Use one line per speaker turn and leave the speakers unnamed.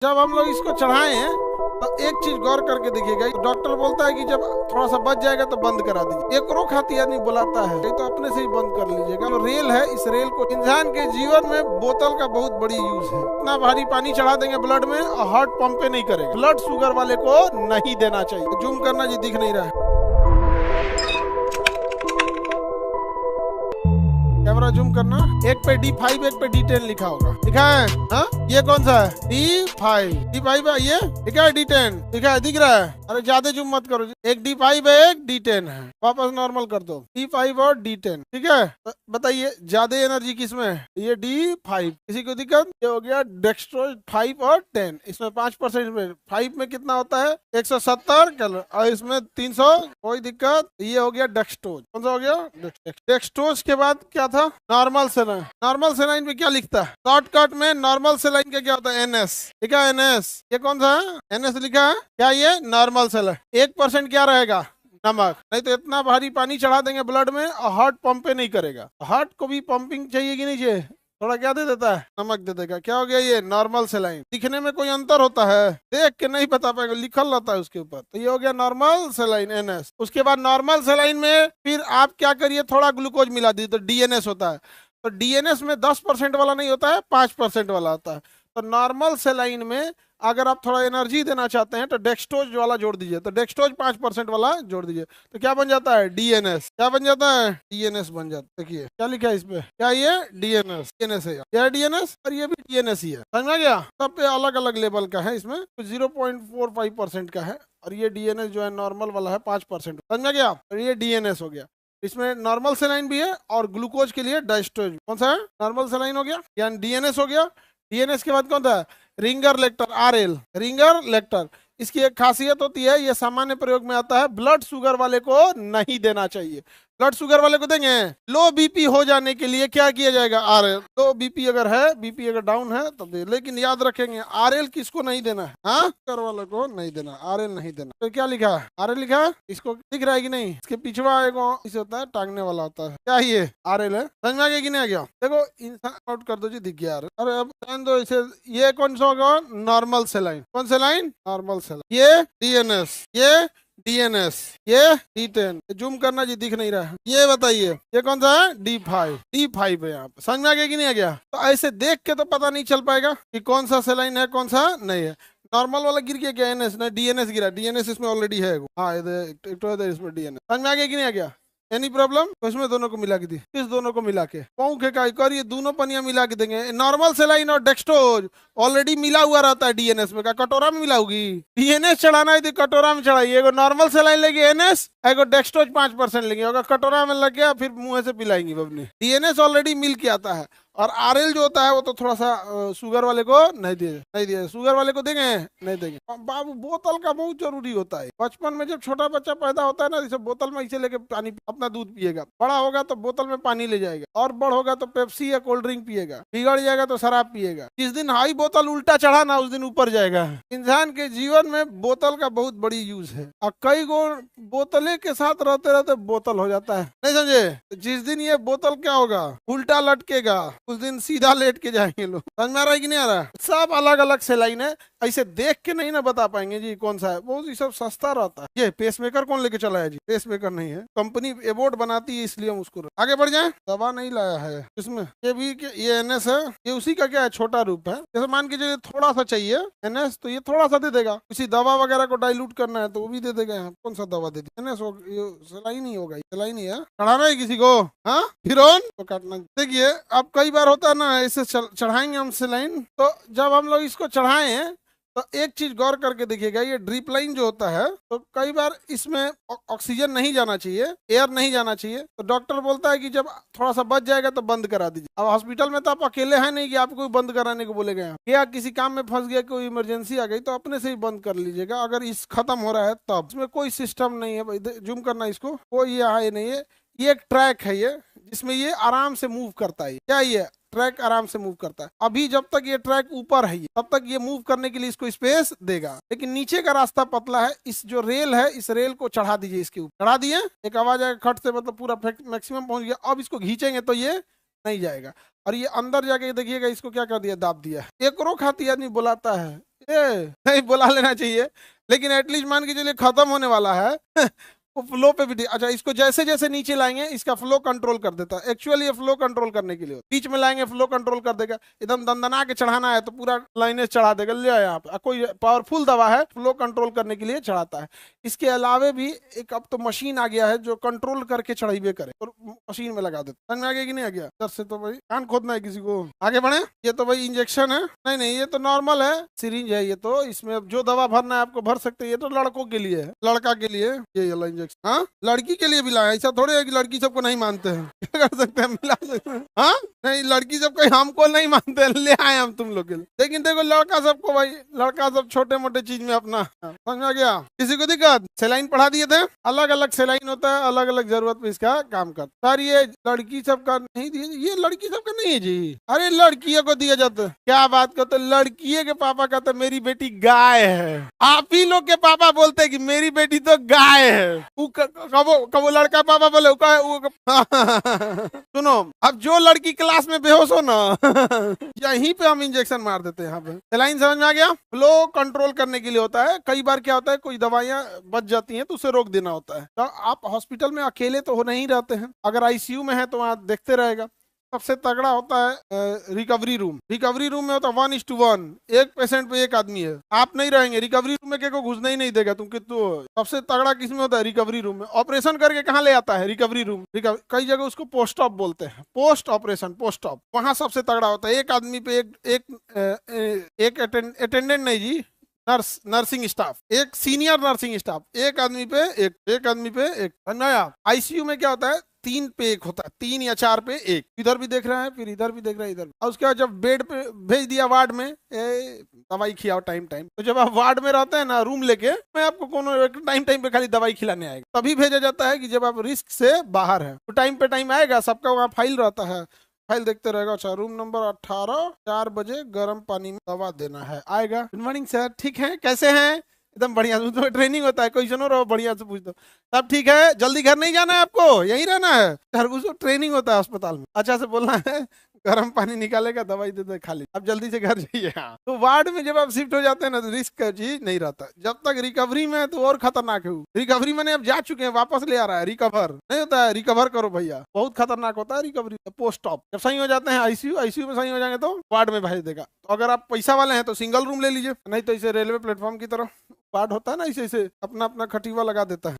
जब हम लोग इसको चढ़ाए हैं तो एक चीज गौर करके देखिएगा, डॉक्टर बोलता है कि जब थोड़ा सा बच जाएगा तो बंद करा दीजिए। एक रो खाती आदमी बुलाता है तो अपने से ही बंद कर लीजिएगा। जो रेल है, इस रेल को इंसान के जीवन में बोतल का बहुत बड़ी यूज है। इतना भारी पानी चढ़ा देंगे ब्लड में और हार्ट पंप नहीं करेगा। ब्लड शुगर वाले को नहीं देना चाहिए। जूम करना जी, दिख नहीं रहा है, कैमरा जूम करना। एक पे D5 एक पे D10 लिखा होगा, लिखा है हा? ये कौन सा है? D5 है, ये लिखा है D10 लिखा है, दिख रहा है? अरे ज्यादा जूम मत करो, एक D5 है एक D10 है। वापस नॉर्मल कर दो, D5 और D10, ठीक है। बताइए ज्यादा एनर्जी किसमें है? ये D5। किसी को दिक्कत? ये हो गया डेक्सट्रोज 5 और 10। इसमें 5% में 5 में कितना होता है? 170 कैलोरी और इसमें 300। कोई दिक्कत? ये हो गया डेक्सट्रोज। कौन सा हो गया? डेक्सट्रोज के बाद क्या था? Normal saline. नॉर्मल सेलाइन में क्या लिखता है? शॉर्टकट में नॉर्मल सेलाइन का क्या होता है? NS लिखा है, NS। ये कौन सा है? NS लिखा है। क्या ये? Normal saline. 1% क्या रहेगा? नमक। नहीं तो इतना भारी पानी चढ़ा देंगे ब्लड में और हार्ट पंप नहीं करेगा। हार्ट को भी पंपिंग चाहिए कि नहीं चाहिए? थोड़ा क्या दे देता है? नमक दे देगा। क्या हो गया? ये नॉर्मल सेलाइन। दिखने में कोई अंतर होता है? देख के नहीं बता पाएगा, लिखल रहता है उसके ऊपर। तो ये हो गया नॉर्मल सेलाइन, NS। उसके बाद नॉर्मल सेलाइन में फिर आप क्या करिए, थोड़ा ग्लूकोज मिला दीजिए तो DNS होता है। तो DNS में 10% वाला नहीं होता है, 5% वाला होता है। तो नॉर्मल सेलाइन में अगर आप थोड़ा एनर्जी देना चाहते हैं तो डेक्सट्रोज वाला जोड़ दीजिए। तो डेक्सट्रोज 5% वाला जोड़ दीजिए तो क्या बन जाता है? DNS। क्या बन जाता है? DNS बन जाता है। देखिए क्या लिखा है इस पे? क्या ये? DNS है। क्या है? DNS और ये भी DNS ही है। समझ में गया? सब पे अलग अलग लेवल का है। इसमें 0.45% का है और ये DNS जो है नॉर्मल वाला है 5%। समझ में गया? और ये DNS हो गया। इसमें नॉर्मल सेलाइन भी है और ग्लूकोज के लिए डायस्ट्रोज। कौन सा है? नॉर्मल सेलाइन हो गया, यानी DNS हो गया। DNS के बाद कौन था? Ringer lactate, RL। Ringer lactate, इसकी एक खासियत होती है, ये सामान्य प्रयोग में आता है। ब्लड शुगर वाले को नहीं देना चाहिए। ब्लड शुगर वाले को देंगे। लो BP हो जाने के लिए क्या किया जाएगा? RL। लो BP अगर है, BP अगर डाउन है तब दे, लेकिन याद रखेंगे RL किसको नहीं देना है? हाँ, शुगर वाले को नहीं देना, RL नहीं देना। तो क्या लिखा है? RL लिखा है। इसको दिख रहा है कि नहीं? इसके पिछवा एक इसे होता है, टांगने वाला होता है। क्या ये? RL है। समझ में आ गया कि नहीं आ गया? देखो इंसान आउट कर दो जी, दिख गया। अरे अब ध्यान दो इसे। ये कौन सा होगा? Normal saline. कौन सेलाइन? Normal saline. ये DNS, ये DNS, ये D10। जूम करना जी, दिख नहीं रहा है। ये बताइए ये कौन सा है? D5 है। यहाँ पे समझ में आ गया कि नहीं आ गया? तो ऐसे देख के तो पता नहीं चल पाएगा कि कौन सा सेलाइन है कौन सा नहीं है। नॉर्मल वाला गिर गया क्या? NS नहीं, DNS गिरा। DNS इसमें ऑलरेडी है। हाँ इधर इसमें DNS। समझ में आ गया कि नहीं आ गया? Any problem? उसमें दोनों को मिला के दी। किस दोनों को मिला के? पौंखे का एक और ये दोनों पनिया मिला के देंगे। नॉर्मल सेलाइन और डेक्सट्रोज ऑलरेडी मिला हुआ रहता है DNS में। का कटोरा में मिलाऊगी? DNS चढ़ाना है तो कटोरा में चढ़ाइए। एगो नॉर्मल सेलाइन लेगी NS, एगो डेक्सट्रोज 5% लेंगे। अगर कटोरा में लग गया फिर मुंह से पिलाएंगी बबनी। DNS ऑलरेडी मिल के आता है और RL जो होता है वो तो थोड़ा सा शुगर वाले को नहीं दिए। शुगर वाले को देंगे? नहीं देंगे। बाबू बोतल का बहुत जरूरी होता है। बचपन में जब छोटा बच्चा पैदा होता है ना, जैसे बोतल में इसे लेके पानी, अपना दूध पिएगा। बड़ा होगा तो बोतल में पानी ले जाएगा और बड़ होगा तो पेप्सी या कोल्ड ड्रिंक पिएगा। बिगड़ जाएगा तो शराब पिएगा। जिस दिन हाई बोतल उल्टा चढ़ा ना, उस दिन ऊपर जाएगा। इंसान के जीवन में बोतल का बहुत बड़ी यूज है और कई गो बोतले के साथ रहते रहते बोतल हो जाता है। नहीं समझे? जिस दिन ये बोतल क्या होगा? उल्टा लटकेगा, उस दिन सीधा लेट के जाएंगे लोग। समझ में आ रहा है कि नहीं आ रहा? सब अलग अलग सेलाइन है। ऐसे देख के नहीं ना बता पाएंगे जी कौन सा है। वो ये सब सस्ता रहता है। ये पेसमेकर कौन लेके चला है जी? पेसमेकर नहीं है, कंपनी एबोर्ड बनाती है, इसलिए हम उसको आगे बढ़ जाए। दवा नहीं लाया है इसमें। ये भी ये NS है, ये उसी का क्या है? छोटा रूप है। जैसे मान के जो थोड़ा सा चाहिए NS तो ये थोड़ा सा दे देगा। किसी दवा वगैरह को डाइल्यूट करना है तो वो भी दे देगा। यहाँ कौन सा दवा दे दी? NS सेलाइन ही होगा। सेलाइन ही है। चढ़ाना है किसी को? हाँ, फिर तो काटना। देखिए अब कई बार होता है ना, इसे चढ़ाएंगे हम सेलाइन, तो जब हम लोग इसको चढ़ाए हैं तो एक चीज गौर करके देखिएगा, ये ड्रिप लाइन जो होता है तो कई बार इसमें ऑक्सीजन नहीं जाना चाहिए, एयर नहीं जाना चाहिए। तो डॉक्टर बोलता है कि जब थोड़ा सा बच जाएगा तो बंद करा दीजिए। अब हॉस्पिटल में तो आप अकेले हैं नहीं कि आपको बंद कराने को बोले गए। या किसी काम में फंस गया, कोई इमरजेंसी आ गई तो अपने से ही बंद कर लीजिएगा। अगर इस खत्म हो रहा है तब। इसमें कोई सिस्टम नहीं है। जूम करना इसको। कोई ये नहीं है। ये एक ट्रैक है ये, जिसमें ये आराम से मूव करता है। क्या ये ट्रैक आराम से मूव करता है। अभी जब तक ये ट्रैक ऊपर है तब तक ये मूव करने के लिए इसको स्पेस देगा, लेकिन नीचे का रास्ता पतला है। इस जो रेल है, इस रेल को चढ़ा दीजिए। इसके ऊपर चढ़ा दिए, एक आवाज आएगा खट से, मतलब पूरा मैक्सिमम पहुंच गया। अब इसको खींचेंगे तो ये नहीं जाएगा और ये अंदर जाके देखिएगा, इसको क्या कर दिया? दाब दिया। एक रो खाती आदमी बुलाता है नहीं बुला लेना चाहिए, लेकिन एटलीस्ट मान के चलिए खत्म होने वाला है वो फ्लो पे भी अच्छा, इसको जैसे जैसे नीचे लाएंगे इसका फ्लो कंट्रोल कर देता है। एक्चुअली ये फ्लो कंट्रोल करने के लिए बीच में लाएंगे फ्लो कंट्रोल कर देगा। एकदम दंदना के चढ़ाना है तो पूरा लाइनें चढ़ा देगा। ले यहाँ पे कोई पावरफुल दवा है फ्लो कंट्रोल करने के लिए चढ़ाता है। इसके अलावे भी एक अब तो मशीन आ गया है जो कंट्रोल करके चढ़ाइबे करे और मशीन में लगा देता। समझ में आ गया कि नहीं आ गया? दर से तो भाई कान खोदना है किसी को। आगे बढ़े। ये तो भाई इंजेक्शन है। नहीं नहीं ये तो नॉर्मल है, सिरिंज है ये तो। इसमें अब जो दवा भरना है आपको भर सकते हैं। ये तो लड़कों के लिए है, लड़का के लिए ये वाला इंजेक्शन। हाँ लड़की के लिए भी लाया, ऐसा थोड़े है कि लड़की सबको नहीं मानते हैं। क्या कर सकते हैं, मिला सकते हैं। हाँ नहीं लड़की सब कोई हमको नहीं मानते हैं, ले आए हम तुम लोग के लिए। लेकिन देखो लड़का सबको भाई, लड़का सब छोटे मोटे चीज में अपना। समझ में आ गया? किसी को दिक्कत? सेलाइन पढ़ा दिए थे, अलग अलग सेलाइन होता है, अलग अलग जरूरत पे इसका काम करता। सर ये लड़की सबका नहीं दिए, ये लड़की सबका नहीं है जी। अरे लड़कियों को दिया जाता है। क्या बात करते, लड़कियों के पापा कहते मेरी बेटी गाय है। आप ही लोग के पापा बोलते कि मेरी बेटी तो गाय है। कबो लड़का पापा बोले सुनो, अब जो लड़की क्लास में बेहोश हो ना यहीं पे हम इंजेक्शन मार देते हैं। यहाँ पे सेलाइन समझ में आ गया? फ्लो कंट्रोल करने के लिए होता है। कई बार क्या होता है कोई दवाइयां बच जाती हैं तो उसे रोक देना होता है। तो आप हॉस्पिटल में अकेले तो हो नहीं रहते हैं, अगर आईसीयू में है तो वहां देखते रहेगा। सबसे तगड़ा होता है रिकवरी रूम। रिकवरी रूम में होता है 1:1, एक पेशेंट पे एक आदमी है। आप नहीं रहेंगे रिकवरी रूम में, को घुसना ही नहीं देगा तुम कितु। सबसे तगड़ा किस में होता है? रिकवरी रूम में। ऑपरेशन करके कहाँ ले आता है? Recovery room. कई जगह उसको पोस्ट ऑप बोलते हैं, पोस्ट ऑपरेशन पोस्ट ऑप। वहां सबसे तगड़ा होता है। एक आदमी पे एक अटेंडेंट नहीं जी, नर्सिंग स्टाफ, एक सीनियर नर्सिंग स्टाफ, एक आदमी पे एक आदमी पे एक। नया आईसीयू में क्या होता है 3 पे 1 होता है, 3 या 4 पे 1। इधर भी देख रहे हैं, फिर इधर भी देख रहे हैं, इधर भी। और उसके बाद जब बेड पे भेज दिया वार्ड में, दवाई खिलाओ टाइम टाइम। तो जब आप वार्ड में रहते हैं ना रूम लेके, मैं आपको कोनो टाइम टाइम पे खाली दवाई खिलाने आएगा। तभी भेजा जाता है कि जब आप रिस्क से बाहर है तो टाइम पे टाइम आएगा। सबका वहाँ फाइल रहता है, फाइल देखते रहेगा। अच्छा रूम नंबर 18, 4 बजे गर्म पानी में दवा देना है, आएगा। गुड मॉर्निंग सर, ठीक है कैसे हैं? एकदम बढ़िया। तो ट्रेनिंग होता है, क्वेश्चन हो बढ़िया से पूछ दो। सब ठीक है? जल्दी घर नहीं जाना है आपको, यहीं रहना है? घर उसको ट्रेनिंग होता है अस्पताल में, अच्छा से बोलना है। गर्म पानी निकालेगा, दवाई दे दे खाली, अब जल्दी से घर जाइए। हाँ तो वार्ड में जब आप शिफ्ट हो जाते हैं ना तो रिस्क का चीज नहीं रहता। जब तक रिकवरी में है तो और खतरनाक है। रिकवरी मैंने अब जा चुके हैं, वापस ले आ रहा है। रिकवर नहीं होता है, रिकवर करो भैया, बहुत खतरनाक होता है रिकवरी। पोस्ट ऑप जब सही हो जाते हैं आईसीयू, आईसीयू में सही हो जाएंगे तो वार्ड में भेज देगा। तो अगर आप पैसा वाले हैं तो सिंगल रूम ले लीजिए, नहीं तो इसे रेलवे प्लेटफॉर्म की तरफ वार्ड होता है ना, इसे अपना अपना खटीवा लगा देता है।